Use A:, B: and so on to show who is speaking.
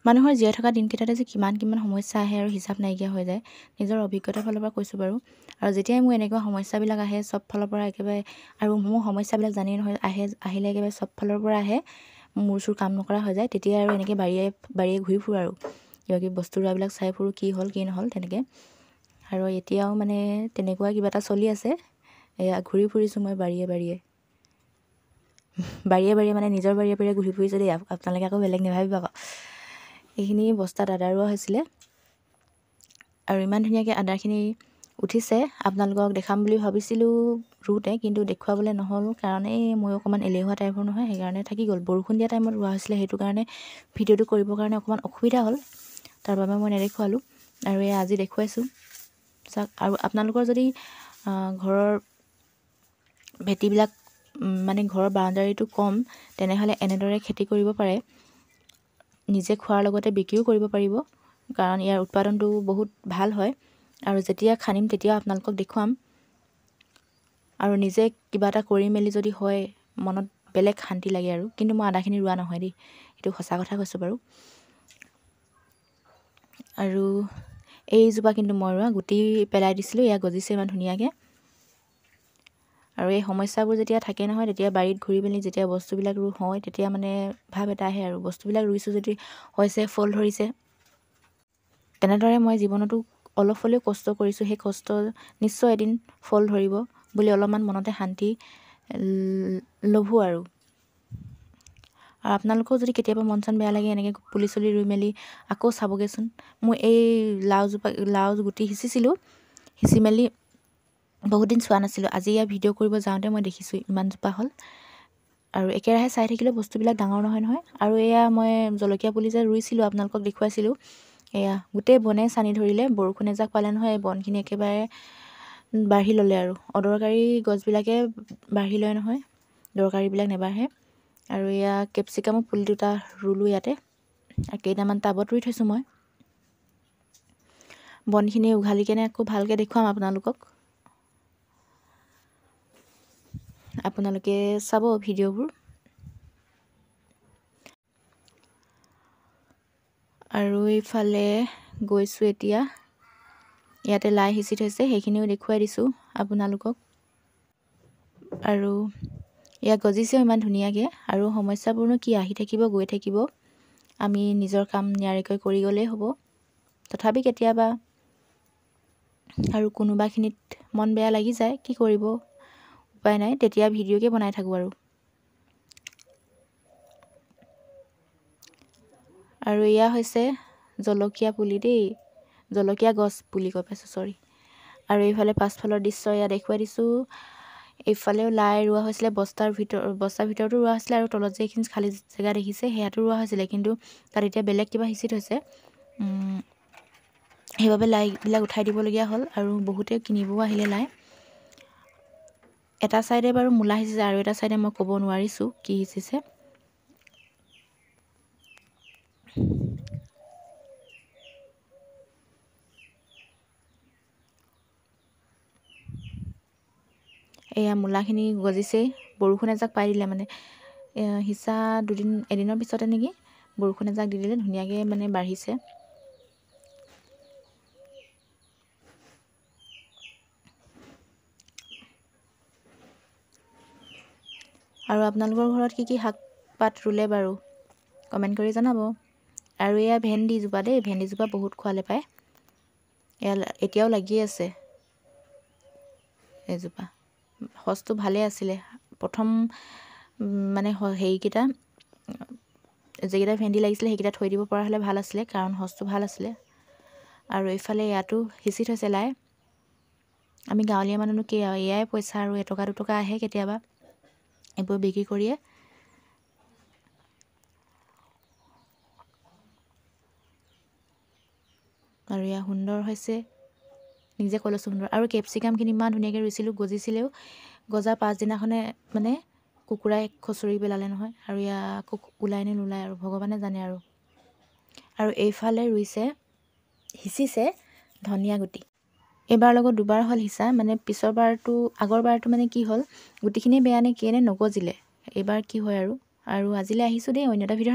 A: মানুহৰ জীয়াই থকা দিনকেইটাতে যে কিমান সমস্যা আহে আৰু হিচাপ নাইকিয়া হৈ যায়। নিজৰ অভিজ্ঞতাৰ ফালৰ পৰা কৈছোঁ বাৰু। আৰু যেতিয়াই মোৰ এনেকুৱা সমস্যাবিলাক আহে চব ফালৰ পৰা একেবাৰে, আৰু মোৰ সমস্যাবিলাক জানেই নহয়, আহিলে একেবাৰে চব ফালৰ পৰা আহে, মোৰ চোৰ কাম নকৰা হৈ যায়, তেতিয়া আৰু এনেকৈ বাৰীয়ে ঘূৰি ফুৰোঁ আৰু কিবা কিবি বস্তু ৰোৱাবিলাক চাই ফুৰোঁ, কি হ'ল কি নহ'ল তেনেকৈ। আৰু এতিয়াও মানে তেনেকুৱা কিবা এটা চলি আছে। এয়া ঘূৰি ফুৰিছোঁ মই বাৰীয়ে মানে নিজৰ বাৰীয়ে ঘূৰি ফুৰিছোঁ দেই, আপোনালোকে আকৌ বেলেগ নাভাবিব আকৌ। এইখিনি বস্তাত আদা ৰোৱা হৈছিলে, আৰু ইমান ধুনীয়াকৈ আদাখিনি উঠিছে। আপোনালোকক দেখাম বুলি ভাবিছিলোঁ ৰুওঁতে, কিন্তু দেখুৱাবলৈ নহ'ল, কাৰণ এই মই অকণমান এলেহুৱা টাইপৰ নহয়, সেইকাৰণে থাকি গ'ল। বৰষুণ দিয়া টাইমত ৰোৱা হৈছিলে, সেইটো কাৰণে ভিডিঅ'টো কৰিবৰ কাৰণে অকণমান অসুবিধা হ'ল, তাৰ বাবে মই নেদেখুৱালোঁ। আৰু এই আজি দেখুৱাইছোঁ চাওক। আৰু আপোনালোকৰ যদি ঘৰৰ ভেটিবিলাক মানে ঘৰৰ বাউণ্ডাৰীটো কম, তেনেহ'লে এনেদৰে খেতি কৰিব পাৰে। নিজে খোৱাৰ লগতে বিক্ৰীও কৰিব পাৰিব, কাৰণ ইয়াৰ উৎপাদনটো বহুত ভাল হয়। আৰু যেতিয়া খান্দিম তেতিয়া আপোনালোকক দেখুৱাম। আৰু নিজে কিবা এটা কৰি মেলি যদি হয়, মনত বেলেগ শান্তি লাগে আৰু। কিন্তু মই আদাখিনি ৰোৱা নহয় দেই, সেইটো সঁচা কথা কৈছোঁ বাৰু। আৰু এইজোপা কিন্তু মই ৰোৱা, গুটি পেলাই দিছিলোঁ, এয়া গজিছে ইমান ধুনীয়াকৈ। আৰু এই সমস্যাবোৰ যেতিয়া থাকে নহয়, তেতিয়া বাৰীত ঘূৰি মেলি যেতিয়া বস্তুবিলাক হয়, তেতিয়া মানে ভাৱ এটা আহে আৰু বস্তুবিলাক ৰুইছোঁ যদি হৈছে, ফল ধৰিছে। তেনেদৰে মই জীৱনতো অলপ হ'লেও কষ্ট কৰিছোঁ, সেই কষ্ট নিশ্চয় এদিন ফল ধৰিব বুলি অলপমান মনতে শান্তি ল'ভোঁ আৰু আপোনালোকেও যদি কেতিয়াবা মন চন বেয়া লাগে, এনেকৈ পুলি চুলি ৰুই মেলি আকৌ চাবগৈচোন। মোৰ এই লাও গুটি সিঁচিছিলোঁ, সিঁচি মেলি বহুত দিন চোৱা নাছিলোঁ। আজি ইয়াৰ ভিডিঅ' কৰিব যাওঁতে মই দেখিছোঁ ইমানজোপা হ'ল। আৰু একেৰাহে চাই থাকিলেও বস্তুবিলাক ডাঙৰ নহয়। আৰু এয়া মই জলকীয়া পুলি যে ৰুইছিলোঁ, আপোনালোকক দেখুৱাইছিলোঁ, এয়া গোটেই বনে চানি ধৰিলে। বৰষুণ এজাক পালে নহয়, এই বনখিনি একেবাৰে বাঢ়ি ল'লে। আৰু অদৰকাৰী গছবিলাকে বাঢ়ি লয় নহয়, দৰকাৰীবিলাক নেবাঢ়ে। আৰু এয়া কেপচিকামৰ পুলি দুটা ৰুলোঁ ইয়াতে, আৰু কেইটামান টাবত ৰুই থৈছোঁ মই। বনখিনি উঘালি কেনে আকৌ ভালকৈ দেখুৱাম আপোনালোকক। আপোনালোকে চাব ভিডিঅ'বোৰ। আৰু এইফালে গৈছোঁ এতিয়া, ইয়াতে লাই সিঁচি থৈছে, সেইখিনিও দেখুৱাই দিছোঁ আপোনালোকক। আৰু ইয়াত গজিছেও ইমান ধুনীয়াকৈ। আৰু সমস্যাবোৰনো কি, আহি থাকিব গৈ থাকিব, আমি নিজৰ কাম নিয়াৰিকৈ কৰি গ'লেই হ'ব। তথাপি কেতিয়াবা আৰু কোনোবাখিনিত মন বেয়া লাগি যায়, কি কৰিব, উপায় নাই, তেতিয়া ভিডিঅ'কে বনাই থাকোঁ আৰু। আৰু এয়া হৈছে জলকীয়া পুলি দেই, জলকীয়া গছ পুলি কৈ পাইছোঁ, চৰি। আৰু এইফালে পাছফালৰ দৃশ্য এয়া দেখুৱাই দিছোঁ। এইফালেও লাই ৰোৱা হৈছিলে, বস্তাৰ ভিতৰতো ৰোৱা হৈছিলে, আৰু তলত যে এইখিনি খালী জেগা দেখিছে, সেয়াতো ৰোৱা হৈছিলে, কিন্তু তাত এতিয়া বেলেগ কিবা সিঁচি থৈছে, সেইবাবে লাইবিলাক উঠাই দিবলগীয়া হ'ল। আৰু বহুতে কিনিবও আহিলে লাই। এটা ছাইডে বাৰু মূলা সিঁচিছে, আৰু এটা ছাইডে মই ক'ব নোৱাৰিছোঁ কি সিঁচিছে। এয়া মূলাখিনি গজিছেই, বৰষুণ এজাক পাই দিলে মানে, সিঁচা এদিনৰ পিছতে নেকি বৰষুণ এজাক দি দিলে, ধুনীয়াকৈ মানে বাঢ়িছে। আৰু আপোনালোকৰ ঘৰত কি শাক পাত ৰুলে বাৰু কমেণ্ট কৰি জনাব। আৰু এয়া ভেন্দিজোপা দেই, ভেন্দিজোপা বহুত খোৱালে পায়, এয়া এতিয়াও লাগি আছে। এজোপা সঁচটো ভালেই আছিলে, প্ৰথম মানে হেৰিকেইটা যিকেইটা ভেন্দি লাগিছিলে সেইকেইটা থৈ দিব পৰা হ'লে ভাল আছিলে, কাৰণ সঁচটো ভাল আছিলে। আৰু এইফালে ইয়াতো সিঁচি থৈছে লাই। আমি গাঁৱলীয়া মানুহনো কি আৰু, এয়াই পইচা, আৰু এটকা দুটকা আহে কেতিয়াবা এইবোৰ বিক্ৰী কৰিয়ে। আৰু এয়া সুন্দৰ হৈছে, নিজে ক'লৈছোঁ সুন্দৰ। আৰু কেপচিকামখিনি ইমান ধুনীয়াকৈ ৰুইছিলোঁ, গজিছিলেও, গজাৰ পাছদিনাখনে মানে কুকুৰাই খুচৰি পেলালে নহয়। আৰু এয়া আকৌ ওলাই নে নোলায় আৰু ভগৱানে জানে আৰু। আৰু এইফালে সিঁচিছে ধনিয়া গুটি। এইবাৰ লগত দুবাৰ হ'ল সিঁচা, মানে আগৰ বাৰটো মানে কি হ'ল, গুটিখিনিয়ে বেয়া নে কিয়ে নে নগজিলে, এইবাৰ কি হয় আৰু। আজিলৈ আহিছোঁ দেই, অন্য এটা ভিডিঅ'।